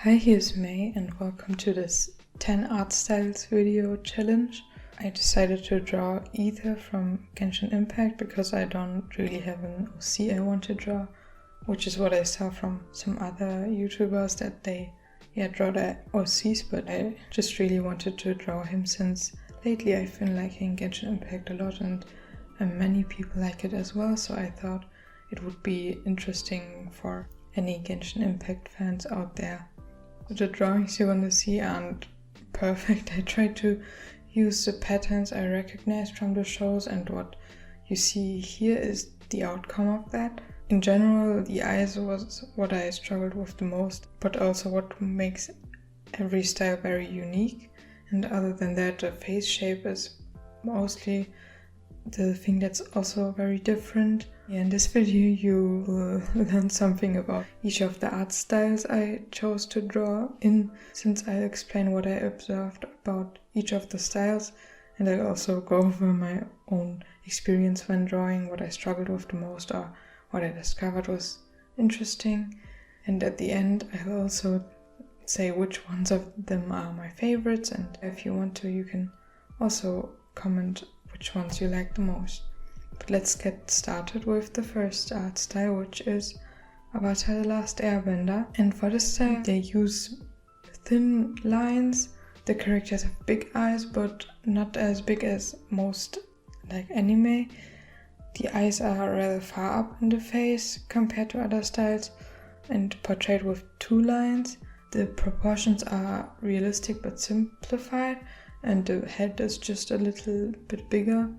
Hi, here's May and welcome to this 10 art styles video challenge. I decided to draw Aether from Genshin Impact because I don't really have an OC I want to draw, which is what I saw from some other YouTubers that they draw their OCs, but I just really wanted to draw him since lately I've been liking Genshin Impact a lot and many people like it as well, so I thought it would be interesting for any Genshin Impact fans out there. The drawings you're going to see aren't perfect. I tried to use the patterns I recognized from the shows, and what you see here is the outcome of that. In general, the eyes was what I struggled with the most, but also what makes every style very unique. And other than that, the face shape is mostly the thing that's also very different. In this video you will learn something about each of the art styles I chose to draw in, since I'll explain what I observed about each of the styles, and I'll also go over my own experience when drawing, what I struggled with the most or what I discovered was interesting. And at the end I'll also say which ones of them are my favorites, and if you want to you can also comment which ones you like the most. But let's get started with the first art style, which is Avatar: The Last Airbender. And for this style they use thin lines. The characters have big eyes, but not as big as most like anime. The eyes are rather far up in the face compared to other styles and portrayed with two lines. The proportions are realistic but simplified, and the head is just a little bit bigger.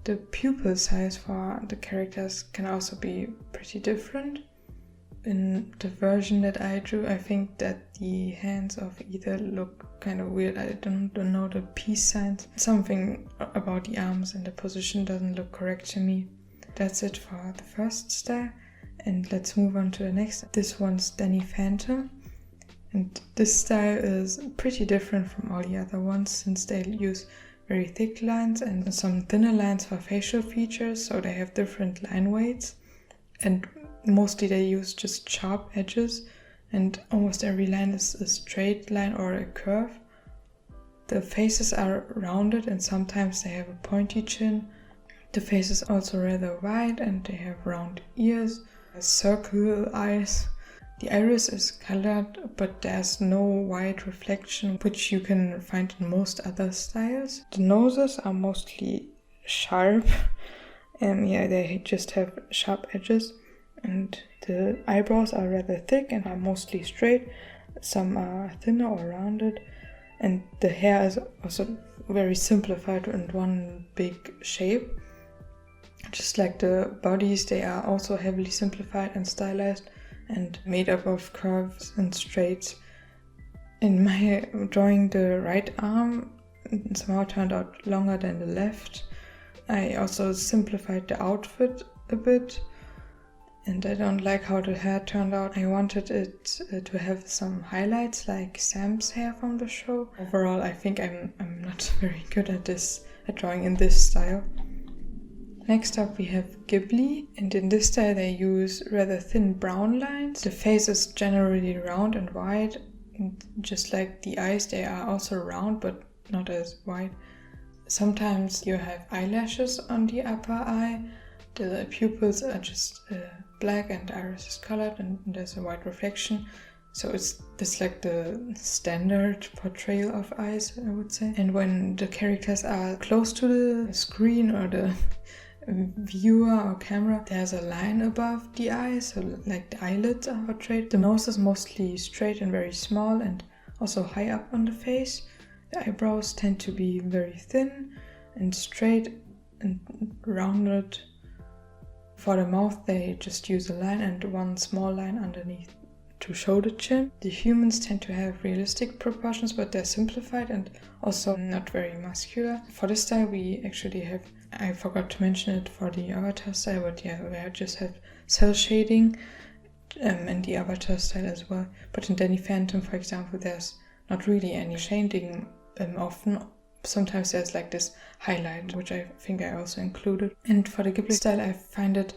The pupil size for the characters can also be pretty different. In the version that I drew, I think that the hands of Aether look kind of weird. I don't know the peace signs. Something about the arms and the position doesn't look correct to me. That's it for the first style, and let's move on to the next. This one's Danny Phantom. And this style is pretty different from all the other ones, since they use very thick lines and some thinner lines for facial features, so they have different line weights. And mostly they use just sharp edges, and almost every line is a straight line or a curve. The faces are rounded and sometimes they have a pointy chin. The face is also rather wide and they have round ears, circle eyes. The iris is colored, but there's no white reflection, which you can find in most other styles. The noses are mostly sharp. They just have sharp edges. And the eyebrows are rather thick and are mostly straight. Some are thinner or rounded. And the hair is also very simplified in one big shape. Just like the bodies, they are also heavily simplified and stylized and made up of curves and straights. In my drawing, the right arm somehow turned out longer than the left. I also simplified the outfit a bit, and I don't like how the hair turned out. I wanted it to have some highlights like Sam's hair from the show. Overall, I think I'm not very good at drawing in this style. Next up we have Ghibli, and in this style they use rather thin brown lines. The face is generally round and wide, and just like the eyes they are also round but not as wide. Sometimes you have eyelashes on the upper eye. The pupils are just black and the iris is colored and there's a white reflection. So it's like the standard portrayal of eyes, I would say. And when the characters are close to the screen or the viewer or camera, there's a line above the eye, so like the eyelids are portrayed. The nose is mostly straight and very small and also high up on the face. The eyebrows tend to be very thin and straight and rounded. For the mouth they just use a line and one small line underneath to show the chin. The humans tend to have realistic proportions, but they're simplified and also not very muscular. For this style we actually have, I forgot to mention it for the Avatar style, but we just have cell shading in the Avatar style as well. But in Danny Phantom, for example, there's not really any shading often. Sometimes there's like this highlight, which I think I also included. And for the Ghibli style I find it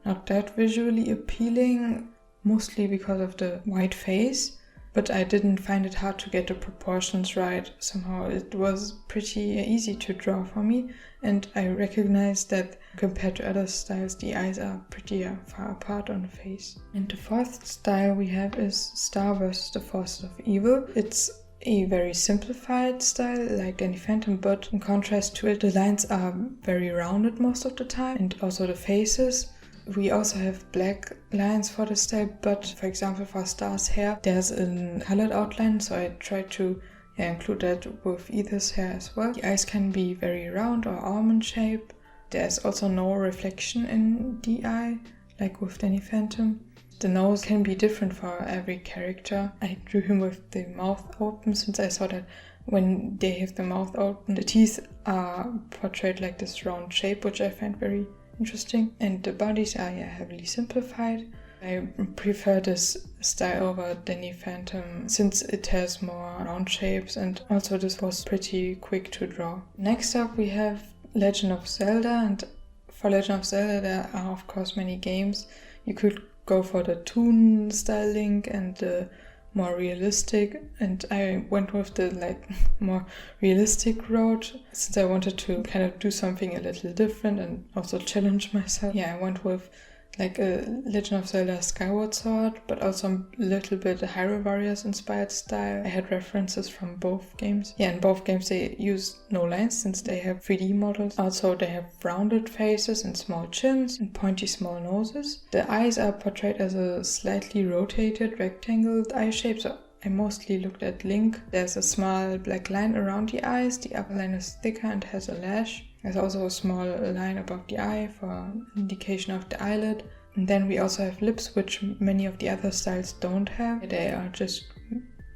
not that visually appealing, mostly because of the white face. but I didn't find it hard to get the proportions right. Somehow it was pretty easy to draw for me, and I recognized that compared to other styles, the eyes are pretty far apart on the face. And the fourth style we have is Star vs. the Forces of Evil. It's a very simplified style like Danny Phantom, but in contrast to it, the lines are very rounded most of the time, and also the faces. We also have black lines for the style, but for example for Star's hair, there's a colored outline, so I tried to include that with Aether's hair as well. The eyes can be very round or almond shape. There's also no reflection in the eye, like with Danny Phantom. The nose can be different for every character. I drew him with the mouth open, since I saw that when they have the mouth open, the teeth are portrayed like this round shape, which I find very interesting. And the bodies are heavily simplified. I prefer this style over Danny Phantom since it has more round shapes, and also this was pretty quick to draw. Next up we have Legend of Zelda, and for Legend of Zelda there are of course many games. You could go for the toon style link and the more realistic, and I went with the more realistic route since I wanted to kind of do something a little different and also challenge myself. I went with like a Legend of Zelda Skyward Sword, but also a little bit a Hyrule Warriors inspired style. I had references from both games. In both games they use no lines since they have 3D models. Also they have rounded faces and small chins and pointy small noses. The eyes are portrayed as a slightly rotated rectangled eye shape, so I mostly looked at Link. There's a small black line around the eyes. The upper line is thicker and has a lash. There's also a small line above the eye for indication of the eyelid. And then we also have lips, which many of the other styles don't have. They are just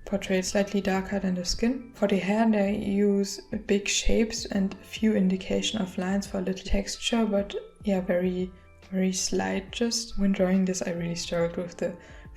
portrayed slightly darker than the skin. For the hair, they use big shapes and a few indication of lines for a little texture, but very, very slight. Just when drawing this, I really struggled with the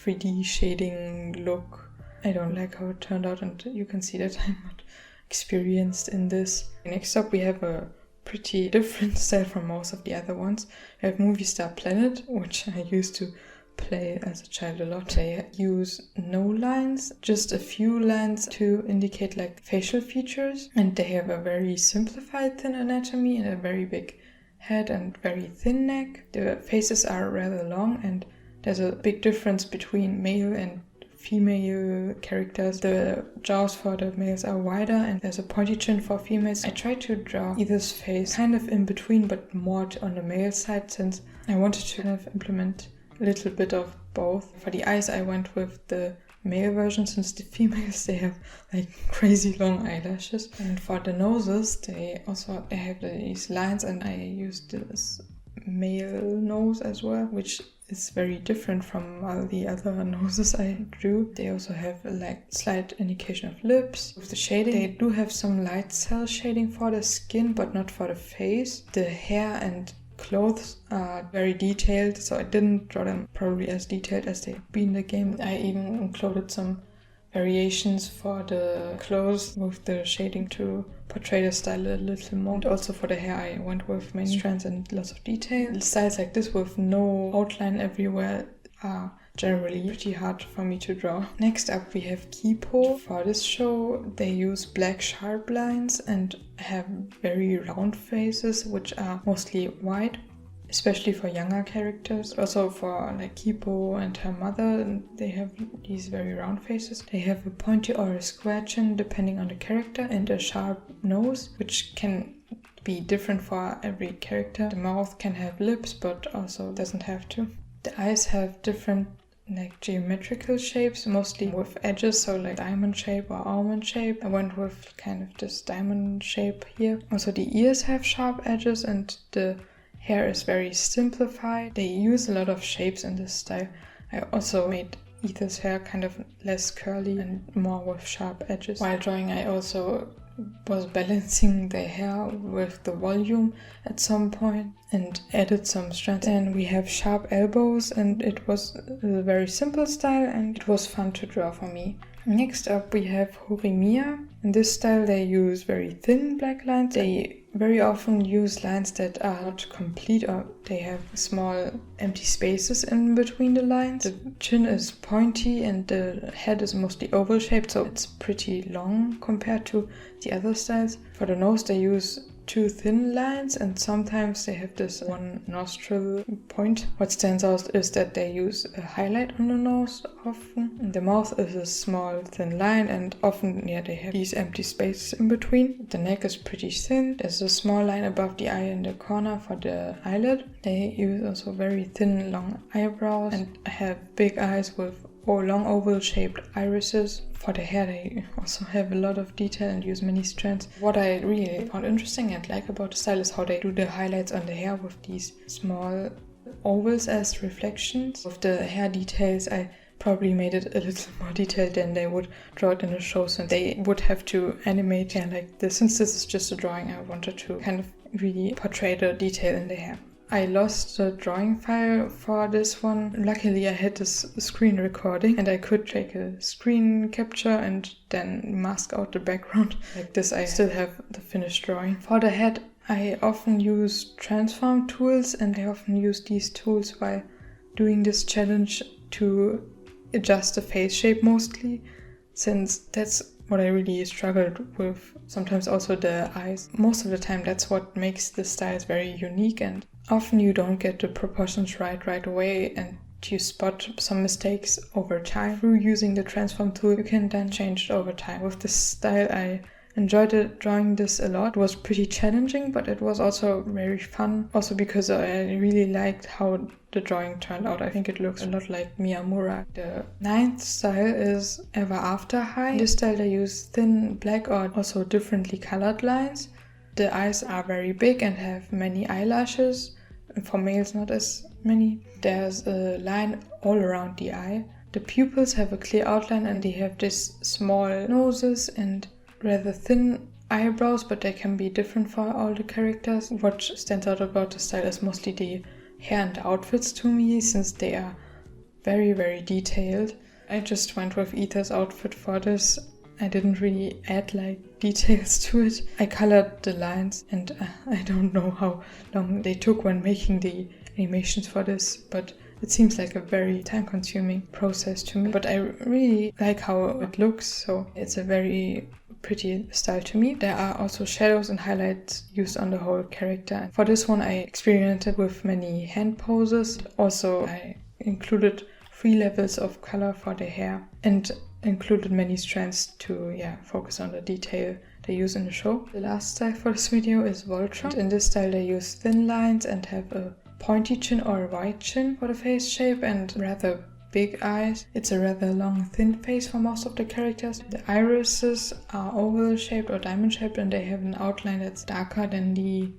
3D shading look. I don't like how it turned out, and you can see that I'm not experienced in this. Next up, we have a pretty different style from most of the other ones. We have Movie Star Planet, which I used to play as a child a lot. They use no lines, just a few lines to indicate like facial features, and they have a very simplified thin anatomy and a very big head and very thin neck. The faces are rather long, and there's a big difference between male and female characters. The jaws for the males are wider and there's a pointy chin for females. I tried to draw Aether's face kind of in between, but more on the male side, since I wanted to kind of implement a little bit of both. For the eyes I went with the male version, since the females they have like crazy long eyelashes. And for the noses they have these lines, and I used this male nose as well, which is very different from all the other noses I drew. They also have a slight indication of lips. With the shading, they do have some light cell shading for the skin, but not for the face. The hair and clothes are very detailed, so I didn't draw them probably as detailed as they'd be in the game. I even included some variations for the clothes with the shading to portray the style a little more. And also for the hair I went with many strands and lots of detail. Styles like this with no outline everywhere are generally pretty hard for me to draw. Next up we have Kipo. For this show they use black sharp lines and have very round faces, which are mostly white, especially for younger characters. Also for like Kipo and her mother, they have these very round faces. They have a pointy or a square chin depending on the character, and a sharp nose, which can be different for every character. The mouth can have lips, but also doesn't have to. The eyes have different geometrical shapes, mostly with edges, so like diamond shape or almond shape. I went with kind of this diamond shape here. Also the ears have sharp edges, and the hair is very simplified. They use a lot of shapes in this style. I also made Aether's hair kind of less curly and more with sharp edges. While drawing I also was balancing the hair with the volume at some point and added some strands. And we have sharp elbows, and it was a very simple style and it was fun to draw for me. Next up we have Horimiya. In this style they use very thin black lines. They very often use lines that are not complete or they have small empty spaces in between the lines. The chin is pointy and the head is mostly oval shaped, so it's pretty long compared to the other styles. For the nose they use 2 thin lines and sometimes they have this one nostril point. What stands out is that they use a highlight on the nose often. And the mouth is a small thin line and often they have these empty spaces in between. The neck is pretty thin. There's a small line above the eye in the corner for the eyelid. They use also very thin long eyebrows and have big eyes with long oval shaped irises. For the hair they also have a lot of detail and use many strands. What I really found interesting and like about the style is how they do the highlights on the hair with these small ovals as reflections. With the hair details I probably made it a little more detailed than they would draw it in the show, since they would have to animate hair like this. Since this is just a drawing, I wanted to kind of really portray the detail in the hair. I lost the drawing file for this one. Luckily I had this screen recording and I could take a screen capture and then mask out the background. Like this I still have the finished drawing. For the head I often use transform tools, and I often use these tools while doing this challenge to adjust the face shape mostly, since that's what I really struggled with. Sometimes also the eyes. Most of the time that's what makes the styles very unique, and often you don't get the proportions right away and you spot some mistakes over time. Through using the transform tool you can then change it over time. With this style I enjoyed drawing this a lot. It was pretty challenging, but it was also very fun. Also because I really liked how the drawing turned out. I think it looks a lot like Miyamura. The 9th style is Ever After High. In this style they use thin black or also differently colored lines. The eyes are very big and have many eyelashes. For males not as many. There's a line all around the eye. The pupils have a clear outline and they have these small noses and rather thin eyebrows, but they can be different for all the characters. What stands out about the style is mostly the hair and the outfits to me, since they are very detailed. I just went with Aether's outfit for this. I didn't really add like details to it. I colored the lines and I don't know how long they took when making the animations for this, but it seems like a very time-consuming process to me. But I really like how it looks, so it's a very pretty style to me. There are also shadows and highlights used on the whole character. For this one I experimented with many hand poses. Also I included 3 levels of color for the hair and included many strands to focus on the detail they use in the show. The last style for this video is Voltron. In this style they use thin lines and have a pointy chin or a wide chin for the face shape and rather big eyes. It's a rather long thin face for most of the characters. The irises are oval shaped or diamond shaped and they have an outline that's darker than the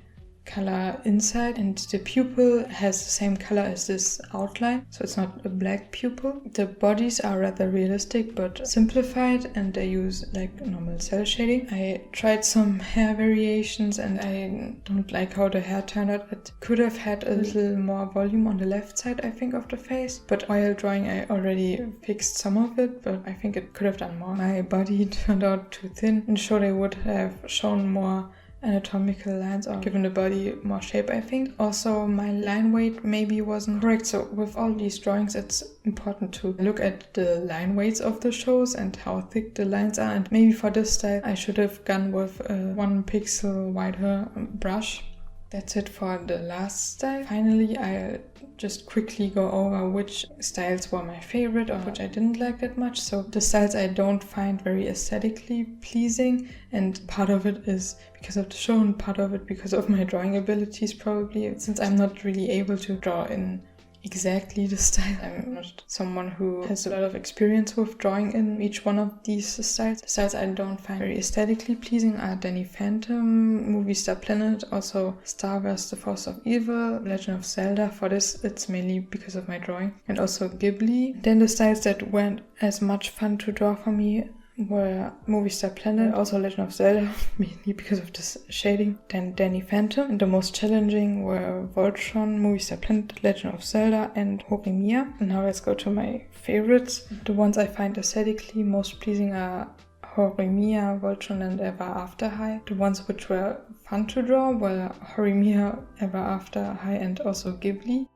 color inside, and the pupil has the same color as this outline, so it's not a black pupil. The bodies are rather realistic but simplified and they use like normal cell shading. I tried some hair variations and I don't like how the hair turned out. It could have had a little more volume on the left side, I think, of the face, but while drawing I already fixed some of it, but I think it could have done more. My body turned out too thin. In the show they would have shown more anatomical lines or given the body more shape, I think. Also my line weight maybe wasn't correct, so with all these drawings it's important to look at the line weights of the shows and how thick the lines are, and maybe for this style I should have gone with a 1 pixel wider brush. That's it for the last style. Finally, I'll just quickly go over which styles were my favorite or which I didn't like that much. So the styles I don't find very aesthetically pleasing, and part of it is because of the show and part of it because of my drawing abilities probably, since I'm not really able to draw in exactly the style. I'm not someone who has a lot of experience with drawing in each one of these styles. The styles I don't find very aesthetically pleasing are Danny Phantom, Movie Star Planet, also Star Wars The Force of Evil, Legend of Zelda. For this it's mainly because of my drawing, and also Ghibli. Then the styles that weren't as much fun to draw for me were Movie Star Planet, also Legend of Zelda, mainly because of this shading, then Danny Phantom, and the most challenging were Voltron, Movie Star Planet, Legend of Zelda, and Horimiya. And now let's go to my favorites. The ones I find aesthetically most pleasing are Horimiya, Voltron, and Ever After High. The ones which were fun to draw, while Horimiya, Ever After, High and also Ghibli.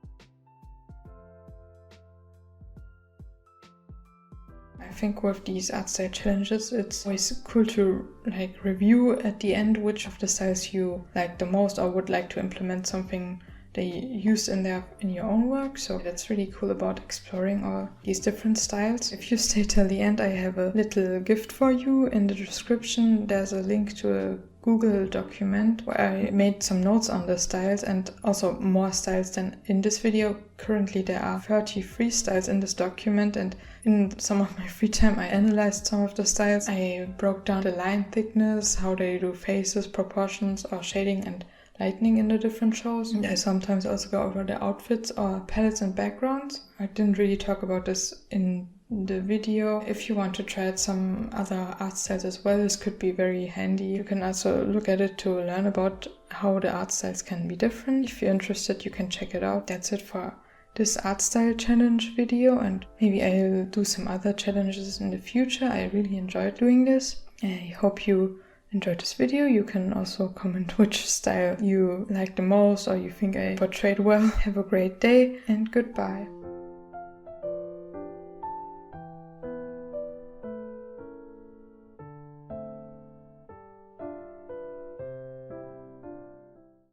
I think with these art style challenges, it's always cool to review at the end which of the styles you like the most or would like to implement something they use in your own work. So that's really cool about exploring all these different styles. If you stay till the end, I have a little gift for you. In the description there's a link to a Google document where I made some notes on the styles and also more styles than in this video. Currently there are 33 styles in this document, and in some of my free time I analyzed some of the styles. I broke down the line thickness, how they do faces, proportions or shading and lighting in the different shows. I sometimes also go over the outfits or palettes and backgrounds. I didn't really talk about this in the video. If you want to try out some other art styles as well, this could be very handy. You can also look at it to learn about how the art styles can be different. If you're interested, you can check it out. That's it for this art style challenge video, and maybe I'll do some other challenges in the future. I really enjoyed doing this. I hope you enjoyed this video. You can also comment which style you like the most or you think I portrayed well. Have a great day and goodbye.